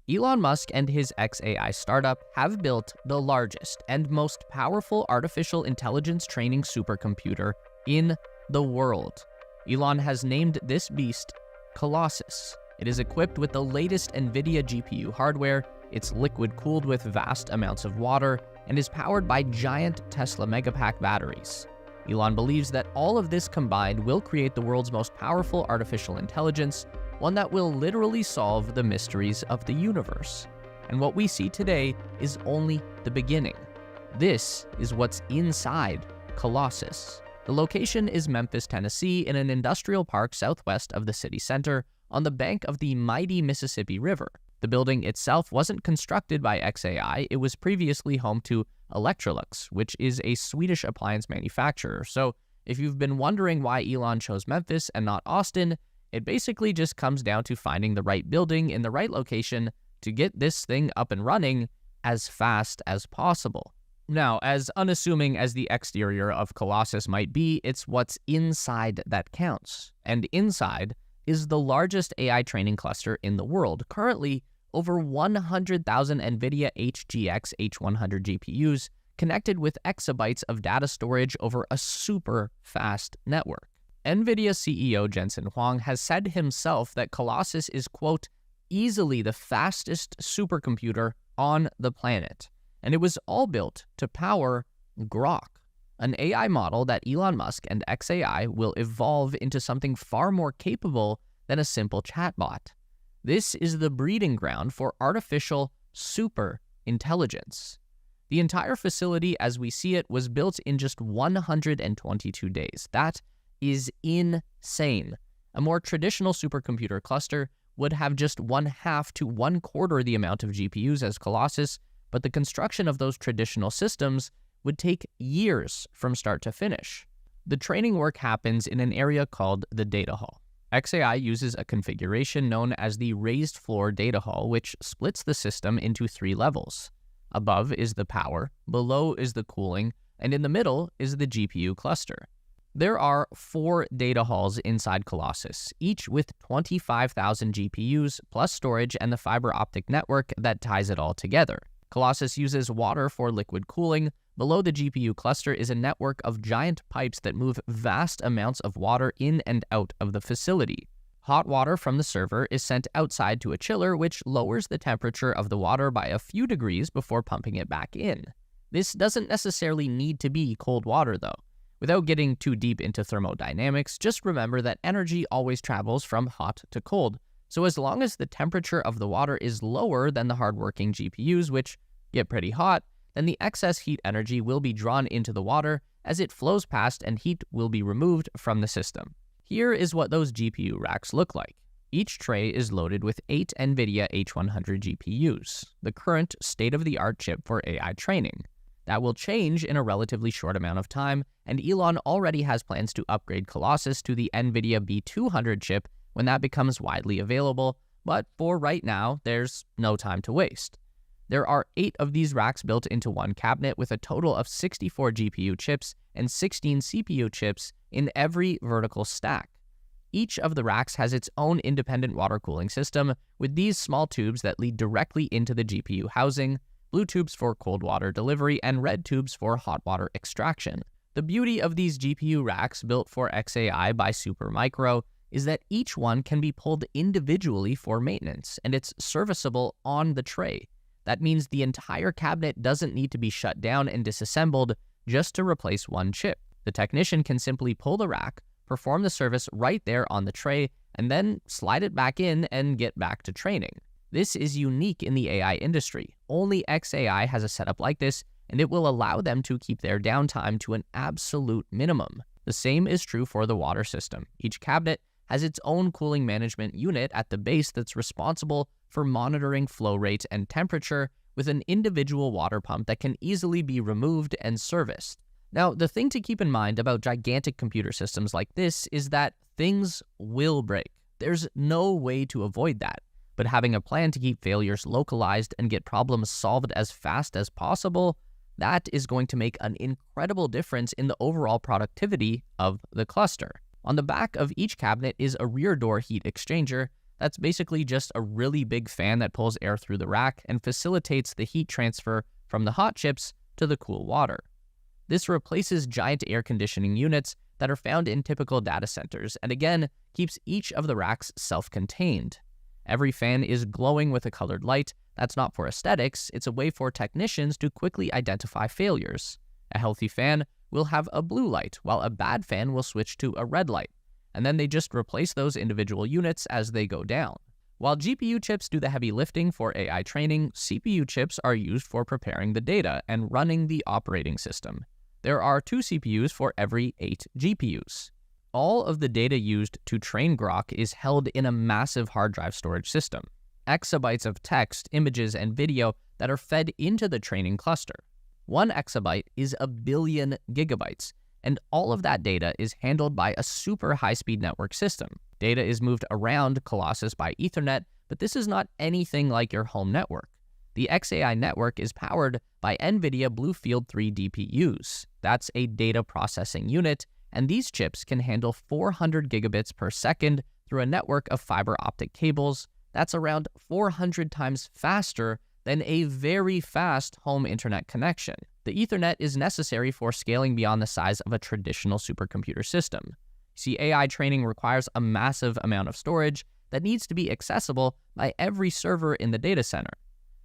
Elon Musk and his XAI startup have built the largest and most powerful artificial intelligence training supercomputer in the world. Elon has named this beast Colossus. It is equipped with the latest NVIDIA GPU hardware, it's liquid-cooled with vast amounts of water, and is powered by giant Tesla Megapack batteries. Elon believes that all of this combined will create the world's most powerful artificial intelligence, one that will literally solve the mysteries of the universe. And what we see today is only the beginning. This is what's inside Colossus. The location is Memphis, Tennessee, in an industrial park southwest of the city center on the bank of the mighty Mississippi River. The building itself wasn't constructed by XAI, it was previously home to Electrolux, which is a Swedish appliance manufacturer. So if you've been wondering why Elon chose Memphis and not Austin, it basically just comes down to finding the right building in the right location to get this thing up and running as fast as possible. Now, as unassuming as the exterior of Colossus might be, it's what's inside that counts. And inside is the largest AI training cluster in the world. Currently, over 100,000 NVIDIA HGX H100 GPUs connected with exabytes of data storage over a super fast network. NVIDIA CEO Jensen Huang has said himself that Colossus is, quote, easily the fastest supercomputer on the planet. And it was all built to power Grok, an AI model that Elon Musk and XAI will evolve into something far more capable than a simple chatbot. This is the breeding ground for artificial super intelligence. The entire facility as we see it was built in just 122 days. That is insane. A more traditional supercomputer cluster would have just 1/2 to 1/4 the amount of GPUs as Colossus, but the construction of those traditional systems would take years from start to finish. The training work happens in an area called the data hall. XAI uses a configuration known as the raised floor data hall, which splits the system into 3 levels. Above is the power, below is the cooling, and in the middle is the GPU cluster. There are 4 data halls inside Colossus, each with 25,000 GPUs, plus storage and the fiber optic network that ties it all together. Colossus uses water for liquid cooling. Below the GPU cluster is a network of giant pipes that move vast amounts of water in and out of the facility. Hot water from the server is sent outside to a chiller, which lowers the temperature of the water by a few degrees before pumping it back in. This doesn't necessarily need to be cold water, though. Without getting too deep into thermodynamics, just remember that energy always travels from hot to cold. So as long as the temperature of the water is lower than the hardworking GPUs, which get pretty hot, then the excess heat energy will be drawn into the water as it flows past and heat will be removed from the system. Here is what those GPU racks look like. Each tray is loaded with 8 NVIDIA H100 GPUs, the current state-of-the-art chip for AI training. That will change in a relatively short amount of time, and Elon already has plans to upgrade Colossus to the NVIDIA B200 chip when that becomes widely available, but for right now, there's no time to waste. There are 8 of these racks built into one cabinet with a total of 64 GPU chips and 16 CPU chips in every vertical stack. Each of the racks has its own independent water cooling system with these small tubes that lead directly into the GPU housing, blue tubes for cold water delivery, and red tubes for hot water extraction. The beauty of these GPU racks built for XAI by Supermicro is that each one can be pulled individually for maintenance, and it's serviceable on the tray. That means the entire cabinet doesn't need to be shut down and disassembled just to replace one chip. The technician can simply pull the rack, perform the service right there on the tray, and then slide it back in and get back to training. This is unique in the AI industry. Only XAI has a setup like this, and it will allow them to keep their downtime to an absolute minimum. The same is true for the water system. Each cabinet has its own cooling management unit at the base that's responsible for monitoring flow rate and temperature with an individual water pump that can easily be removed and serviced. Now, the thing to keep in mind about gigantic computer systems like this is that things will break. There's no way to avoid that. But having a plan to keep failures localized and get problems solved as fast as possible, that is going to make an incredible difference in the overall productivity of the cluster. On the back of each cabinet is a rear door heat exchanger That's basically just a really big fan that pulls air through the rack and facilitates the heat transfer from the hot chips to the cool water. This replaces giant air conditioning units that are found in typical data centers, and again, keeps each of the racks self-contained. Every fan is glowing with a colored light. That's not for aesthetics, it's a way for technicians to quickly identify failures. A healthy fan will have a blue light, while a bad fan will switch to a red light, and then they just replace those individual units as they go down. While GPU chips do the heavy lifting for AI training, CPU chips are used for preparing the data and running the operating system. There are 2 CPUs for every 8 GPUs. All of the data used to train Grok is held in a massive hard drive storage system. Exabytes of text, images, and video that are fed into the training cluster. 1 exabyte is a billion gigabytes, and all of that data is handled by a super high-speed network system. Data is moved around Colossus by Ethernet, but this is not anything like your home network. The XAI network is powered by NVIDIA Bluefield 3 DPUs. That's a data processing unit, and these chips can handle 400 gigabits per second through a network of fiber optic cables. That's around 400 times faster than a very fast home internet connection. The Ethernet is necessary for scaling beyond the size of a traditional supercomputer system. See, AI training requires a massive amount of storage that needs to be accessible by every server in the data center.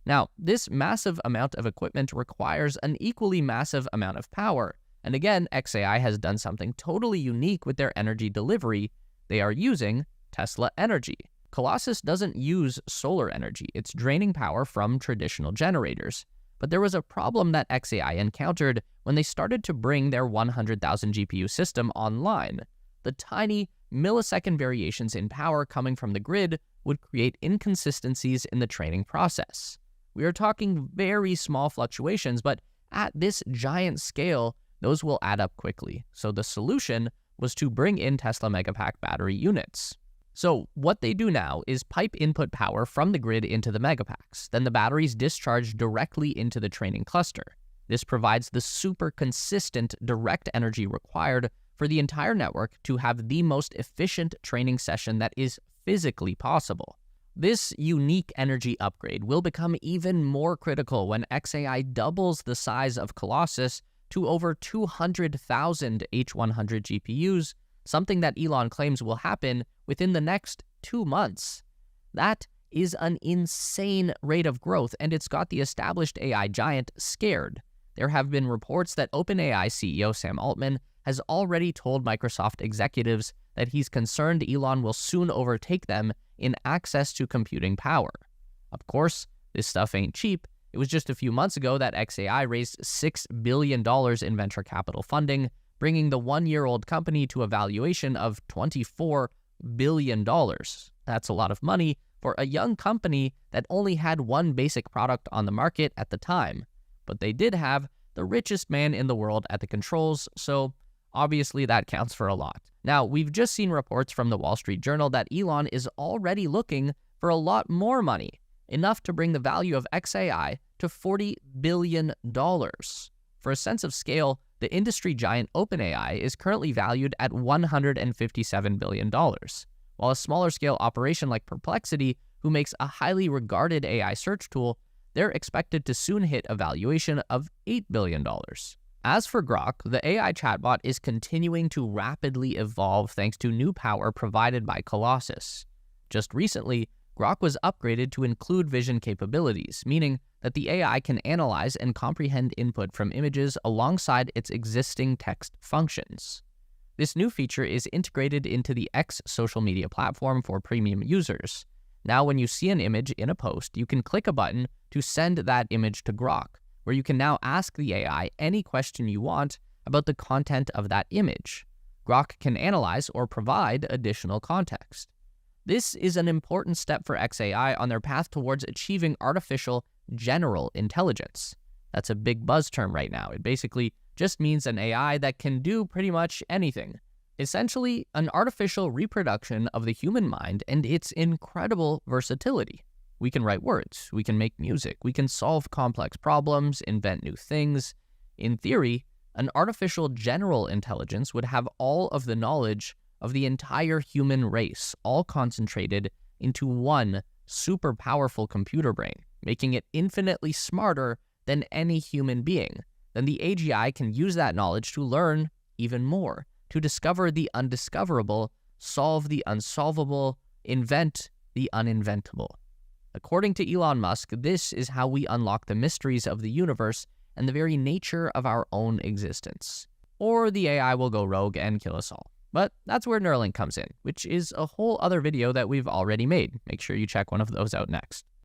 Now, this massive amount of equipment requires an equally massive amount of power. And again, XAI has done something totally unique with their energy delivery. They are using Tesla energy. Colossus doesn't use solar energy. It's draining power from traditional generators. But there was a problem that XAI encountered when they started to bring their 100,000 GPU system online. The tiny millisecond variations in power coming from the grid would create inconsistencies in the training process. We are talking very small fluctuations, but at this giant scale, those will add up quickly. So the solution was to bring in Tesla Megapack battery units. So what they do now is pipe input power from the grid into the Megapacks. Then the batteries discharge directly into the training cluster. This provides the super consistent direct energy required for the entire network to have the most efficient training session that is physically possible. This unique energy upgrade will become even more critical when XAI doubles the size of Colossus to over 200,000 H100 GPUs, something that Elon claims will happen within the next 2 months. That is an insane rate of growth, and it's got the established AI giant scared. There have been reports that OpenAI CEO Sam Altman has already told Microsoft executives that he's concerned Elon will soon overtake them in access to computing power. Of course, this stuff ain't cheap. It was just a few months ago that XAI raised $6 billion in venture capital funding, bringing the one-year-old company to a valuation of $24 billion. That's a lot of money for a young company that only had one basic product on the market at the time. But they did have the richest man in the world at the controls, so obviously that counts for a lot. Now, we've just seen reports from the Wall Street Journal that Elon is already looking for a lot more money, enough to bring the value of XAI to $40 billion. For a sense of scale, the industry giant OpenAI is currently valued at $157 billion, while a smaller scale operation like Perplexity, who makes a highly regarded AI search tool, they're expected to soon hit a valuation of $8 billion. As for Grok, the AI chatbot is continuing to rapidly evolve thanks to new power provided by Colossus. Just recently, Grok was upgraded to include vision capabilities, meaning that the AI can analyze and comprehend input from images alongside its existing text functions. This new feature is integrated into the X social media platform for premium users. Now, when you see an image in a post, you can click a button to send that image to Grok, where you can now ask the AI any question you want about the content of that image. Grok can analyze or provide additional context. This is an important step for XAI on their path towards achieving artificial general intelligence. That's a big buzz term right now. It basically just means an AI that can do pretty much anything. Essentially, an artificial reproduction of the human mind and its incredible versatility. We can write words, we can make music, we can solve complex problems, invent new things. In theory, an artificial general intelligence would have all of the knowledge of the entire human race, all concentrated into one super powerful computer brain, making it infinitely smarter than any human being, then the AGI can use that knowledge to learn even more, to discover the undiscoverable, solve the unsolvable, invent the uninventable. According to Elon Musk, this is how we unlock the mysteries of the universe and the very nature of our own existence. Or the AI will go rogue and kill us all. But that's where Neuralink comes in, which is a whole other video that we've already made. Make sure you check one of those out next.